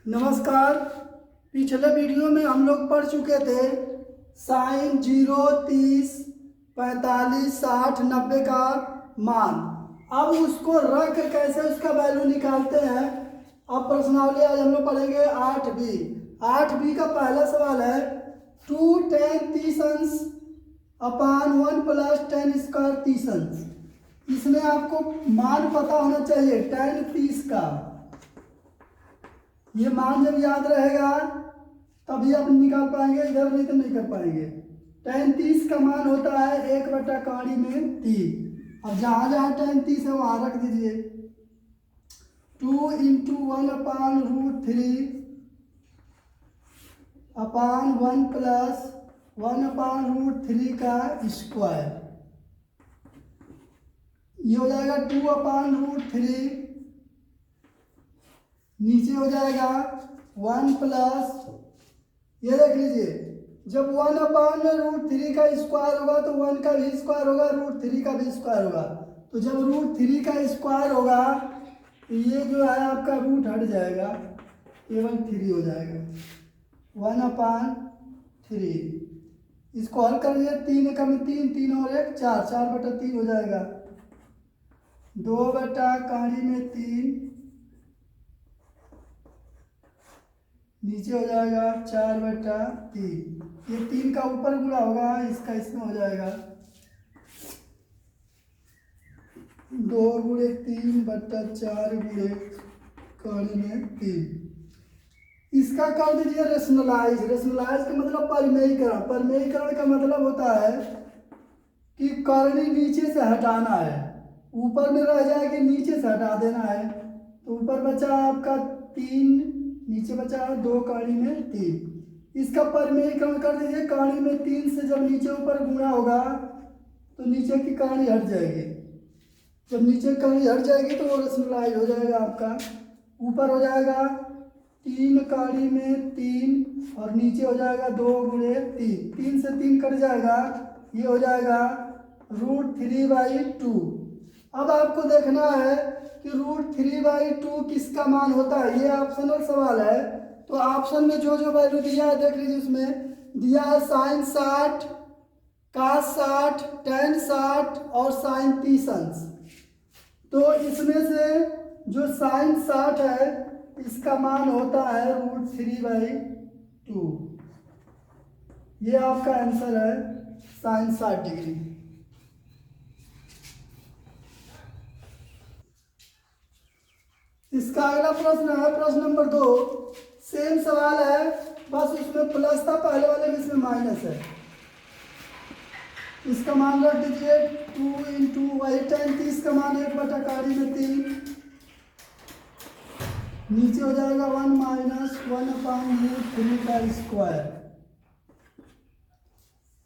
नमस्कार। पिछले वीडियो में हम लोग पढ़ चुके थे साइन 0, 30, 45, 60, 90 का मान। अब उसको रख कैसे उसका वैल्यू निकालते हैं। अब प्रश्नावली आज हम लोग पढ़ेंगे 8B। 8B का पहला सवाल है 2 tan 30 अंश अपान 1 + tan स्क्वायर 30 अंश। इसमें आपको मान पता होना चाहिए tan 30 का। ये मान जब याद रहेगा तभी आप निकाल पाएंगे, इधर नहीं तो नहीं कर पाएंगे। tan 30 का मान होता है 1/3। अब जहाँ जहाँ tan 30 है वहाँ रख दीजिए। 2 × 1/√3 अपान 1 + 1/√3 का स्क्वायर। ये हो जाएगा 2/√3, नीचे हो जाएगा 1 + ये देख लीजिए, जब 1/√3 का स्क्वायर होगा तो 1 का भी स्क्वायर होगा, √3 का भी स्क्वायर होगा। तो जब √3 का स्क्वायर होगा तो ये जो है आपका रूट हट जाएगा, केवल 3 हो जाएगा। 1/3 इसको हल कर लिया, 3 कम 3, 3 और 1 4, 4/3 हो जाएगा। 2/3 नीचे हो जाएगा 4/3। ये 3 का ऊपर गुणा होगा, इसका इसमें हो जाएगा 2 × 3/4 × 3। इसका कर दीजिए रेशनलाइज। रेशनलाइज का मतलब परिमेयीकरण। परिमेयीकरण का मतलब होता है कि करनी नीचे से हटाना है, ऊपर में रह जाएगी नीचे से हटा देना है। तो ऊपर बचा आपका 3, नीचे बचा 2 × 3। इसका परिमेयीकरण कर दीजिए। कहानी में 3 से जब नीचे ऊपर गुणा होगा तो नीचे की कहानी हट जाएगी। जब नीचे कहानी हट जाएगी तो वो रेशनलाइज हो जाएगा आपका। ऊपर हो जाएगा 3 × 3 और नीचे हो जाएगा 2 × 3। 3 से 3 कट जाएगा, ये हो जाएगा √3/2। अब आपको देखना है कि √3/2 किसका मान होता है। ये ऑप्शनल सवाल है, तो ऑप्शन में जो जो वैल्यू दिया है देख लीजिए। उसमें दिया है sin 60, cos 60, tan 60 और sin 30 अंश। तो इसमें से जो sin 60 है इसका मान होता है √3/2। ये आपका आंसर है sin 60 डिग्री। इसका अगला प्रश्न है प्रश्न नंबर 2। सेम सवाल है, बस उसमें प्लस था पहले वाले में, इसमें माइनस है। इसका मान रख दीजिए 2 × वही tan 30 का मान 1/3। नीचे हो जाएगा 1 - 1/√3 का स्क्वायर।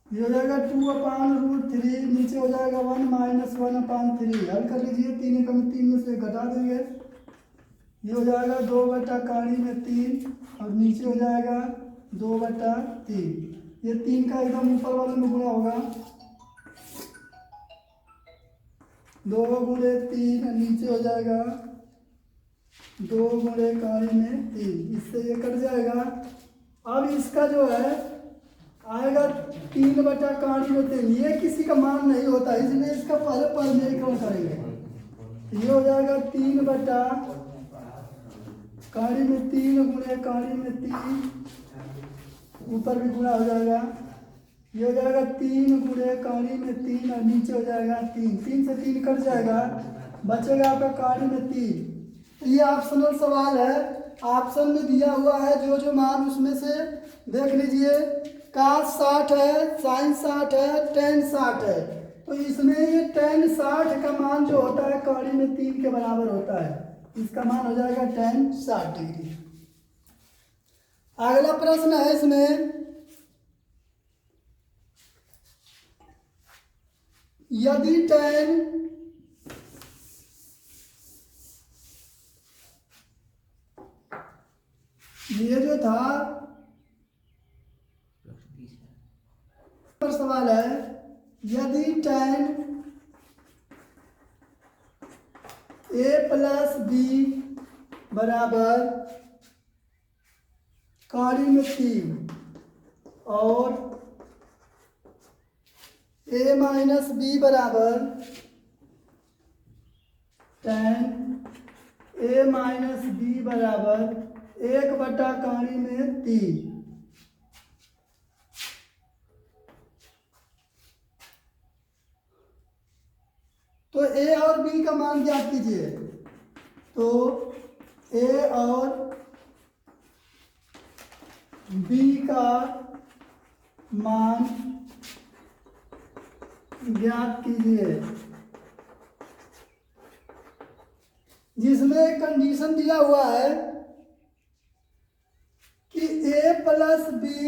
ये हो जाएगा 2/√3, नीचे हो जाएगा 1 - 1/3। हल कर लीजिए, 3 कम 3 में से घटा देंगे। ये हो जाएगा 2/3 और नीचे हो जाएगा 2/3। ये 3 का एकदम ऊपर वाले में गुणा होगा, 2 × 3 नीचे हो जाएगा 2 × 3। इससे ये कट जाएगा। अब इसका जो है आएगा 3/3। ये किसी का मान नहीं होता, इसलिए इसका पहले परिमेयीकरण करेंगे। ये हो जाएगा 3/3 × 3 ऊपर भी गुणा हो जाएगा। ये हो जाएगा 3 × 3 और नीचे हो जाएगा 3। 3 से 3 कट जाएगा, बचेगा आपका कार्य में 3। ये ऑप्शनल सवाल है, ऑप्शन में दिया हुआ है जो जो मान उसमें से देख लीजिए। cos 60 है, sin 60 है, tan 60 है। तो इसमें ये tan 60 का मान जो होता है कार्य में 3 के बराबर होता है। इसका मान हो जाएगा tan 60 डिग्री। अगला प्रश्न है इसमें, यदि tan ये जो था सवाल है, यदि tan a + b बराबर कॉड़ी में 3 और a माइनस बी बराबर tan a माइनस बी बराबर 1/3। तो a और b का मान ज्ञात कीजिए। तो a और b का मान ज्ञात कीजिए, जिसमें कंडीशन दिया हुआ है कि a plus b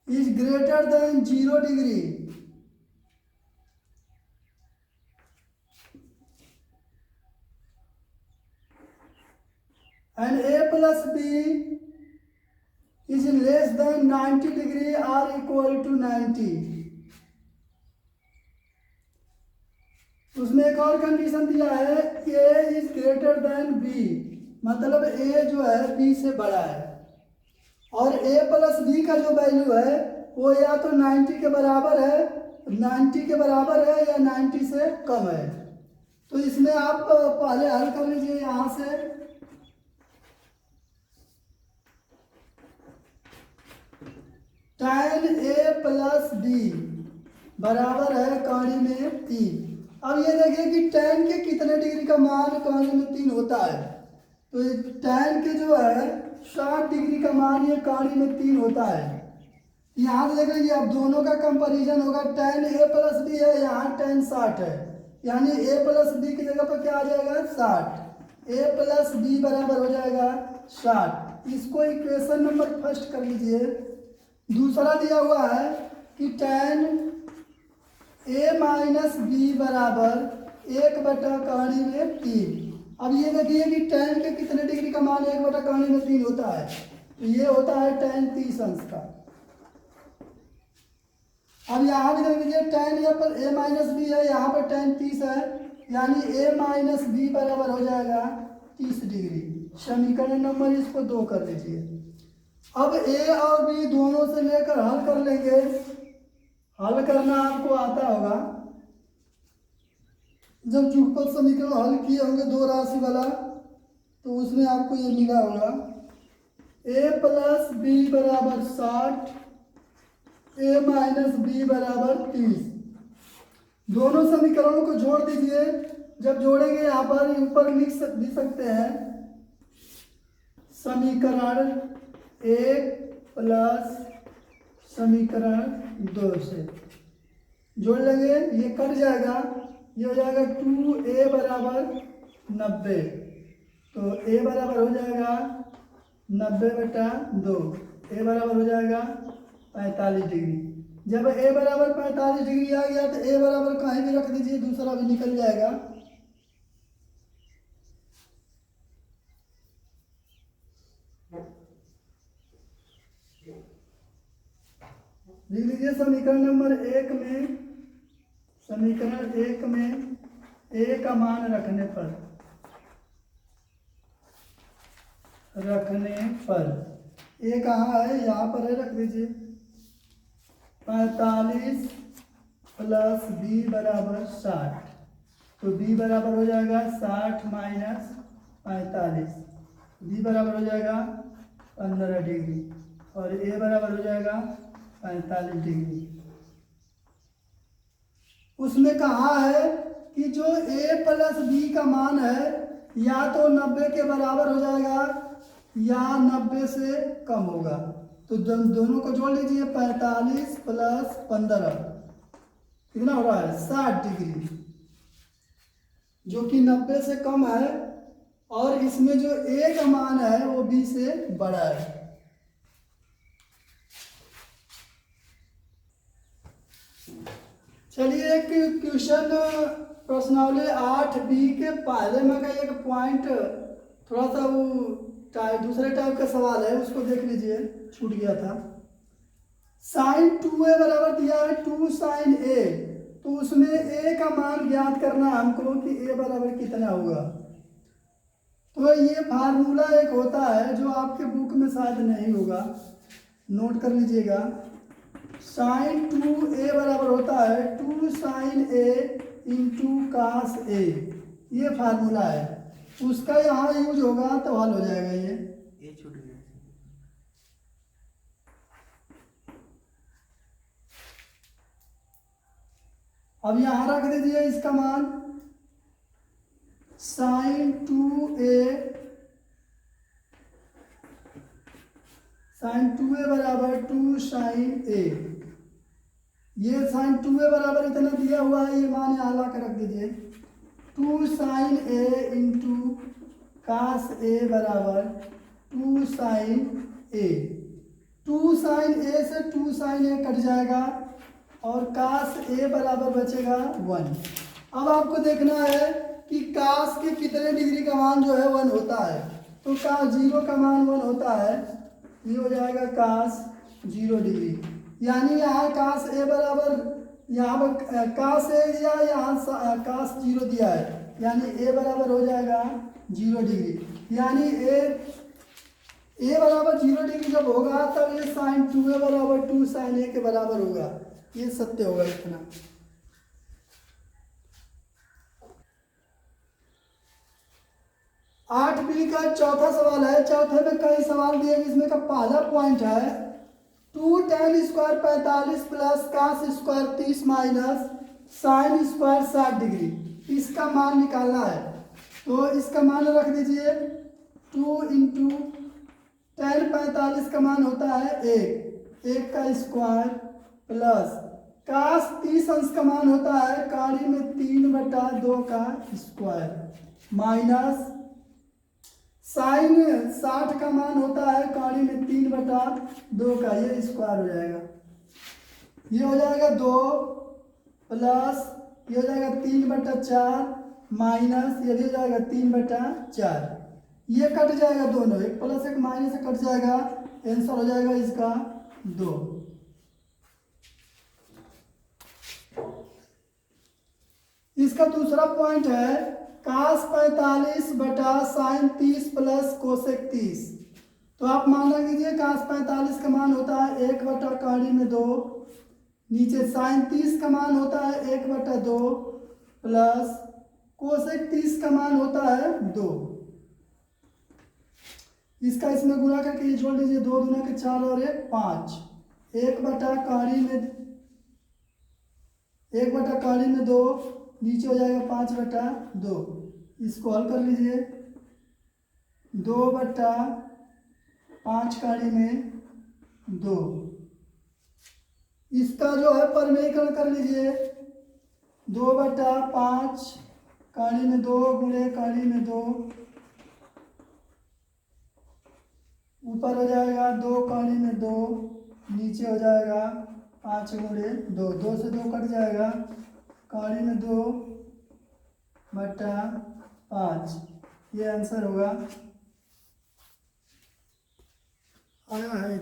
is greater than 0 degree and a plus b is less than 90 degree or equal to 90। उसमें एक और कंडीशन दिया है a is greater than b, मतलब a जो है b से बड़ा है और a प्लस b का जो वैल्यू है वो या तो 90 के बराबर है, 90 के बराबर है या 90 से कम है। तो इसमें आप पहले हल कर लीजिए। यहाँ से tan a प्लस बी बराबर है कॉड़ी में 3। अब ये देखिए कि tan के कितने डिग्री का मान कॉड़ी में 3 होता है। तो tan के जो है 60 डिग्री का मान ये कॉड़ी में 3 होता है। यहाँ से देख लीजिए, अब दोनों का कंपैरिजन होगा। tan a प्लस बी है, यहाँ tan 60 है, यानी a प्लस बी की जगह पर क्या आ जाएगा 60। a प्लस बी बराबर हो जाएगा 60। इसको इक्वेशन नंबर फर्स्ट कर लीजिए। दूसरा दिया हुआ है कि tan a माइनस बी बराबर 1/3 में 3। अब ये देखिए कि tan के कितने डिग्री का मान 1/3 में 3 होता है। तो ये होता है tan 30 अंश का। अब यहाँ भी देख लीजिए, tan a पर a माइनस बी है, यहाँ पर tan 30 है, यानी a माइनस बी बराबर हो जाएगा 30 डिग्री। समीकरण नंबर इसको 2 कर लीजिए। अब a और b दोनों से लेकर हल कर लेंगे। हल करना आपको आता होगा, जब युगपत समीकरण हल किए होंगे 2 राशि वाला, तो उसमें आपको ये मिला होगा a प्लस बी बराबर 60, a माइनस बी बराबर 30। दोनों समीकरणों को जोड़ दीजिए। जब जोड़ेंगे यहाँ पर ऊपर लिख सकते हैं समीकरण 1 प्लस समीकरण 2 से जोड़ लेंगे, ये कट जाएगा, ये हो जाएगा 2a बराबर 90। तो a बराबर हो जाएगा 90/2, a बराबर हो जाएगा 45 डिग्री। जब a बराबर 45 डिग्री आ गया तो a बराबर कहीं भी रख दीजिए, दूसरा भी निकल जाएगा। लिख लीजिए समीकरण नंबर 1 में, समीकरण 1 में a का मान रखने पर a कहाँ है, यहाँ पर है, रख दीजिए। 45 प्लस b बराबर 60। तो b बराबर हो जाएगा 60 माइनस 45, b बराबर हो जाएगा 15 डिग्री और a बराबर हो जाएगा 45 डिग्री। उसमें कहा है कि जो a प्लस बी का मान है या तो 90 के बराबर हो जाएगा या 90 से कम होगा। तो दोनों को जोड़ लीजिए। 45 प्लस 15 कितना हो रहा है 60 डिग्री, जो कि 90 से कम है, और इसमें जो a का मान है वो b से बड़ा है। चलिए एक क्वेश्चन प्रश्नावली 8b के पहले में का एक पॉइंट थोड़ा सा वो दूसरे टाइप का सवाल है, उसको देख लीजिए, छूट गया था। sin 2a बराबर दिया है 2 sin a, तो उसमें a का मान ज्ञात करना है हमको कि a बराबर कितना होगा। तो ये फार्मूला एक होता है जो आपके बुक में शायद नहीं होगा, नोट कर लीजिएगा। साइन 2a बराबर होता है 2 sine a into cos a, ये फार्मूला है, उसका यहाँ यूज होगा तो हल हो जाएगा ये छूट गया। अब यहाँ रख दीजिए इसका मान साइन 2a बराबर 2 साइन a, ये साइन 2a बराबर इतना दिया हुआ है, ये मान यहाँ ला कर रख दीजिए 2 sine a into cos a बराबर 2 साइन a। 2 साइन a से 2 साइन a कट जाएगा और कास a बराबर बचेगा 1। अब आपको देखना है कि कास के कितने डिग्री का मान जो है 1 होता है, तो कास 0 का मान 1 होता है, ये हो जाएगा कास 0 डिग्री। यानी यहाँ कास a बराबर, यहाँ पर कास a दिया, यहाँ कास 0 दिया है, यानी a बराबर हो जाएगा 0 डिग्री। यानी a बराबर 0 डिग्री जब होगा तब ये साइन 2a बराबर 2 साइन a के बराबर होगा, ये सत्य होगा इतना। आठ बी का चौथा सवाल है। चौथे में कई सवाल दिए, इसमें का पहला पॉइंट है 2 tan square 45 plus cos square 30 minus sine square 60 degree, इसका मान निकालना है। तो इसका मान रख दीजिए 2 इंटू tan 45 का मान होता है 1 का स्क्वायर प्लस कास 30 अंश का मान होता है काड़ी में 3/2 का स्क्वायर माइनस साइन 60 का मान होता है काड़ी में 3/2 का, ये स्क्वायर हो जाएगा, ये हो जाएगा 2 प्लस ये हो जाएगा 3/4 माइनस ये भी हो जाएगा 3/4, ये कट जाएगा दोनों, एक प्लस एक माइनस से कट जाएगा, आंसर हो जाएगा इसका 2। इसका दूसरा पॉइंट है कास 45 बटा साइन 30 प्लस कोसेक 30। तो आप मान लीजिए कास 45 का मान होता है 1/2 नीचे साइन 30 का मान होता है 1/2 प्लस कोसेक 30 का मान होता है 2। इसका इसमें गुणा करके ये जोड़ लीजिए, 2 दूना के 4 और 1 5, 1/2 में 2 नीचे हो जाएगा 5/2, इसको हल कर लीजिए 2/5 काड़ी में 2, इसका जो है परमेयीकरण कर लीजिए 2/5 काड़ी में 2 गुणे काड़ी में 2, ऊपर हो जाएगा 2 काड़ी में 2, नीचे हो जाएगा 5 गुणे 2, 2 से 2 कट जाएगा, काड़ी में 2/5, ये आंसर होगा। आया है।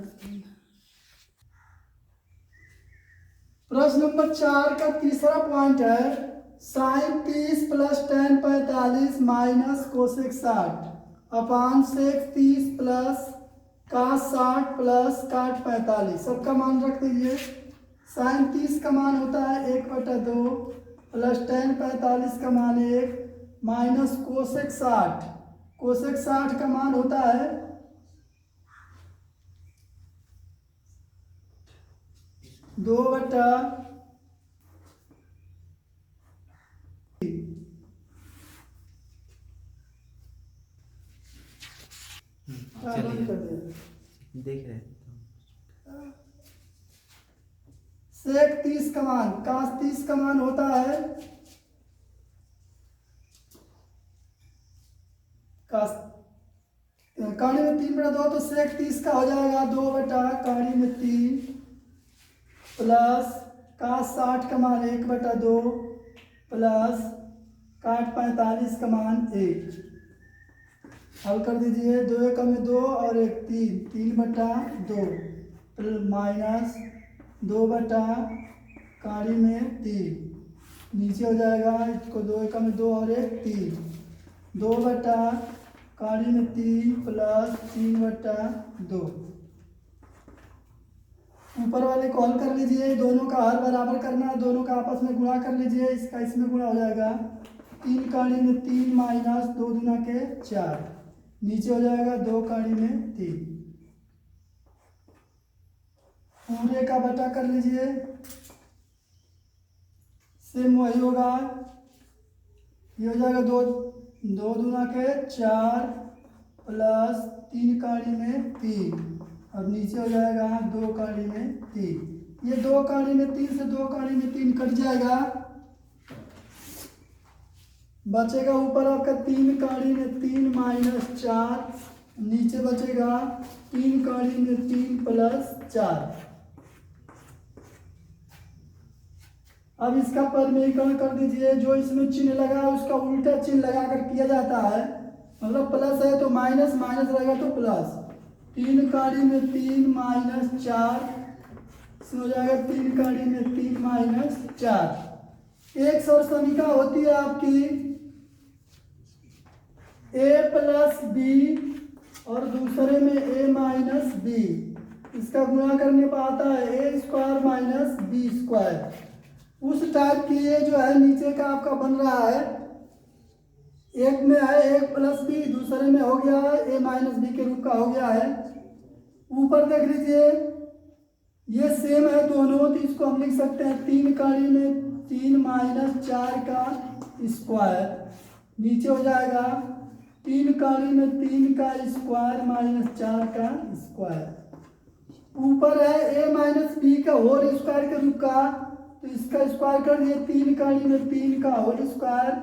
प्रश्न नंबर 4 का तीसरा पॉइंट है sine 30 plus tan 45 minus cosec 60 upon sec 30 plus cos 60 plus cot 45, सबका मान रख दीजिए। साइन 30 का मान होता है 1/2 प्लस tan 45 का मान 1 माइनस कोसेक 60 का मान होता है 2/3। देख रहे हैं सेक 30 का मान कास 30 का मान होता है कास काड़ी में 3/2, तो सेक 30 का हो जाएगा 2/काड़ी में 3 प्लस कास 60 का मान 1/2 प्लस काट 45 का मान 1। हल कर दीजिए, 2 एकम में 2 और 1 3/2 माइनस 2/काड़ी में 3, नीचे हो जाएगा इसको 2 एकम में 2 और 1 3, 2/काड़ी कौड़ी में 3 प्लस 3/2। ऊपर वाले कॉल कर लीजिए, दोनों का हर बराबर करना है, दोनों का आपस में गुणा कर लीजिए, इसका इसमें गुणा हो जाएगा 3 कौड़ी में 3 माइनस 2 दूना के 4, नीचे हो जाएगा 2 कौड़ी में 3। पूरे का बटा कर लीजिए, सेम वही होगा, ये हो जाएगा 2 दूना के 4 प्लस 3 कौड़ी में 3, और नीचे हो जाएगा 2 कौड़ी में 3। ये 2 कौड़ी में 3 से 2 कौड़ी में 3 कट जाएगा, बचेगा ऊपर आपका 3 कौड़ी में 3 माइनस 4, नीचे बचेगा 3 कौड़ी में 3 प्लस 4। अब इसका परिमेयीकरण कर दीजिए, जो इसमें चिन्ह लगा है उसका उल्टा चिन्ह लगाकर किया जाता है, मतलब प्लस है तो माइनस, माइनस रहेगा तो प्लस। 3 कौड़ी में 3 माइनस 4, इसमें हो जाएगा 3 कौड़ी में 3 माइनस 4। एक सौ समीका होती है आपकी a प्लस बी और दूसरे में a माइनस बी, इसका गुणा करने पर आता है a square minus b square. उस टाइप की ये जो है नीचे का आपका बन रहा है, एक में है a प्लस बी, दूसरे में हो गया है a माइनस बी के रूप का हो गया है। ऊपर देख लीजिए ये सेम है दोनों, तो इसको हम लिख सकते हैं 3 कौड़ी में 3 माइनस 4 का स्क्वायर, नीचे हो जाएगा 3 कौड़ी में 3 का स्क्वायर माइनस 4 का स्क्वायर। ऊपर है a माइनस बी का होल स्क्वायर के रूप का, तो इसका स्क्वायर कर दिए 3 कौड़ी में 3 का होल स्क्वायर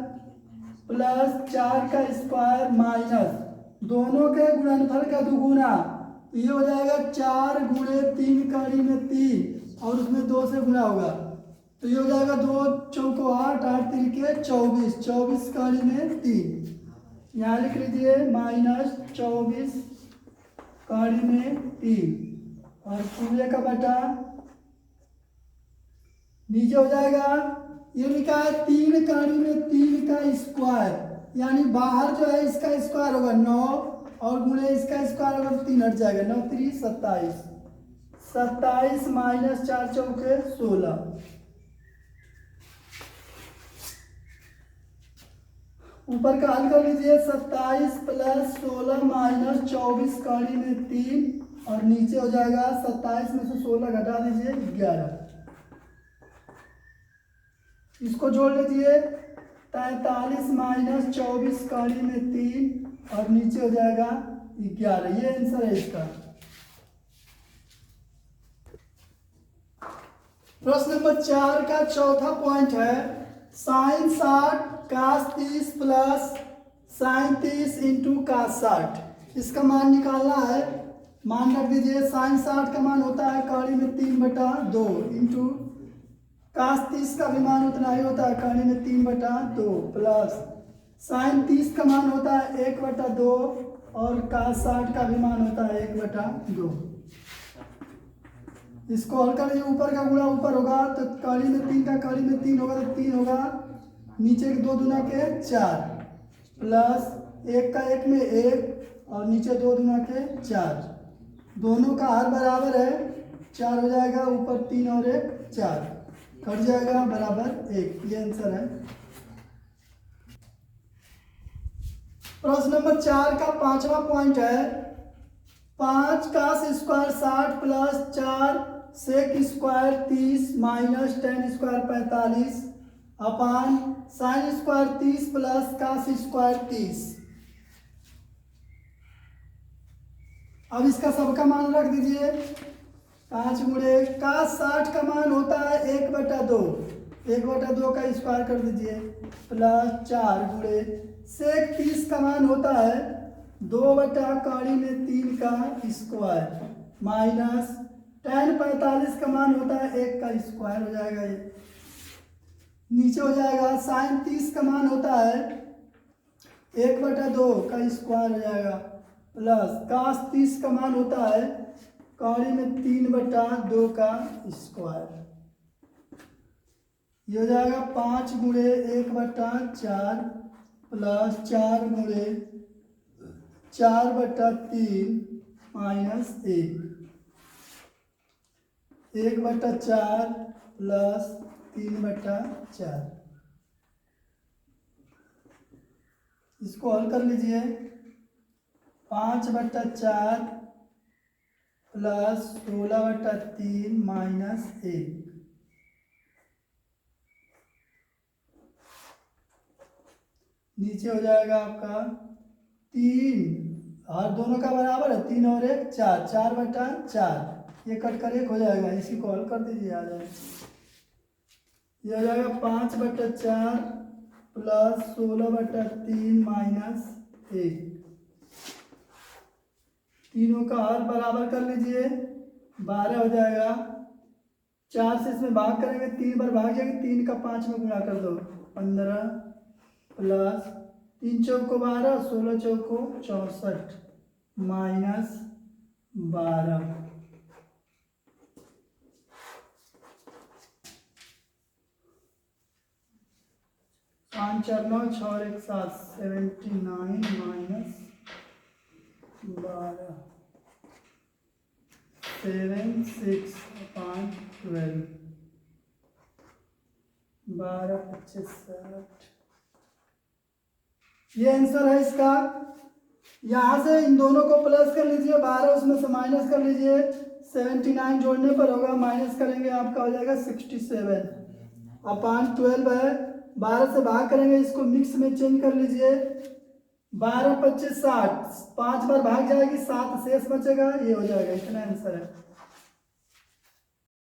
प्लस 4 का स्क्वायर माइनस दोनों के गुणनफल का दुगुना, तो ये हो जाएगा 4 गुणे 3 कौड़ी में 3 और उसमें 2 से गुणा होगा, तो ये हो जाएगा 2 चौको 8, 8 तिरके 24, 24 कौड़ी में 3। यहाँ लिख लीजिए माइनस 24 कौड़ी में 3 और पूरे का बटा, नीचे हो जाएगा ये लिखा है 3 कौड़ी में 3 का स्क्वायर, यानी बाहर जो है इसका स्क्वायर होगा 9 और गुणे इसका स्क्वायर होगा 3 हट जाएगा, 9 3 27, 27 माइनस 4 चौके 16। ऊपर का हल कर लीजिए 27 प्लस 16 माइनस 24 कौड़ी में 3 और नीचे हो जाएगा 27 में से 16 घटा दीजिए 11, इसको जोड़ लीजिए 43 माइनस 24 कौड़ी में 3 और नीचे हो जाएगा 11। ये आंसर है इसका। प्रश्न नंबर 4 का चौथा पॉइंट है साइन 60 कास 30 प्लस साइन 30 इंटू कास 60, इसका मान निकालना है। मान रख दीजिए साइन 60 का मान होता है कौड़ी में 3/2 इंटू कास 30 का भी मान उतना ही होता है कौड़ी में 3/2 प्लस साइन 30 का मान होता है 1/2 और कास 60 का भी मान होता है 1/2। इसको हल कर ऊपर का गुणा ऊपर होगा तो कौड़ी में 3 का कौड़ी में 3 होगा तो 3 होगा, नीचे के 2 दूना के 4 प्लस 1 का 1 में 1 और नीचे 2 दूना के 4, दोनों का हर बराबर है 4 हो जाएगा, ऊपर 3 और 1 4 कट जाएगा बराबर 1। ये आंसर है। प्रश्न नंबर 4 का पांचवा पॉइंट है 5 cos square 60 plus 4 sec square 30 minus tan square 45 upon sine square 30 plus cos square 30। अब इसका सबका मान रख दीजिए 5 गुणे कास 60 का मान होता है 1/2, 1/2 का स्क्वायर कर दीजिए प्लस 4 गुणे सेक 30 का मान होता है 2/कौड़ी में 3 का स्क्वायर माइनस टेन 45 का मान होता है 1 का स्क्वायर हो जाएगा। ये नीचे हो जाएगा साइन 30 का मान होता है 1/2 का स्क्वायर हो जाएगा प्लस कास 30 का मान होता है कौड़ी में 3/2 का स्क्वायर। ये हो जाएगा 5 गुणे 1/4 प्लस 4 गुणे 4/3 माइनस 1/4 प्लस 3/4। इसको हल कर लीजिए। 5/4 प्लस 16/3 माइनस 1। नीचे हो जाएगा आपका 3, और दोनों का बराबर है, 3 और 1 4, 4/4, ये कट कर 1 हो जाएगा। इसी को हल कर दीजिए, आ जाएगा। ये हो जाएगा 5/4 प्लस 16/3 माइनस 1। तीनों का हल बराबर कर लीजिए, 12 हो जाएगा। 4 से इसमें भाग करेंगे, 3 बार भाग जाएंगे, 3 का 5 में गुणा कर दो, 15 प्लस 3 चौको 12, 16 चौको 64 माइनस 12। 5 4 9 6 और 1 7, 79 माइनस 12, 7 6/12, 12 25 60। ये आंसर है इसका। यहाँ से इन दोनों को प्लस कर लीजिए, 12 उसमें से माइनस कर लीजिए, 79 जोड़ने पर होगा, माइनस करेंगे आपका हो जाएगा 67/12 है। 12 से भाग करेंगे, इसको मिक्स में चेंज कर लीजिए। 12 25 60, 5 बार भाग जाएगी, 7 शेष बचेगा, ये हो जाएगा। इतना आंसर है।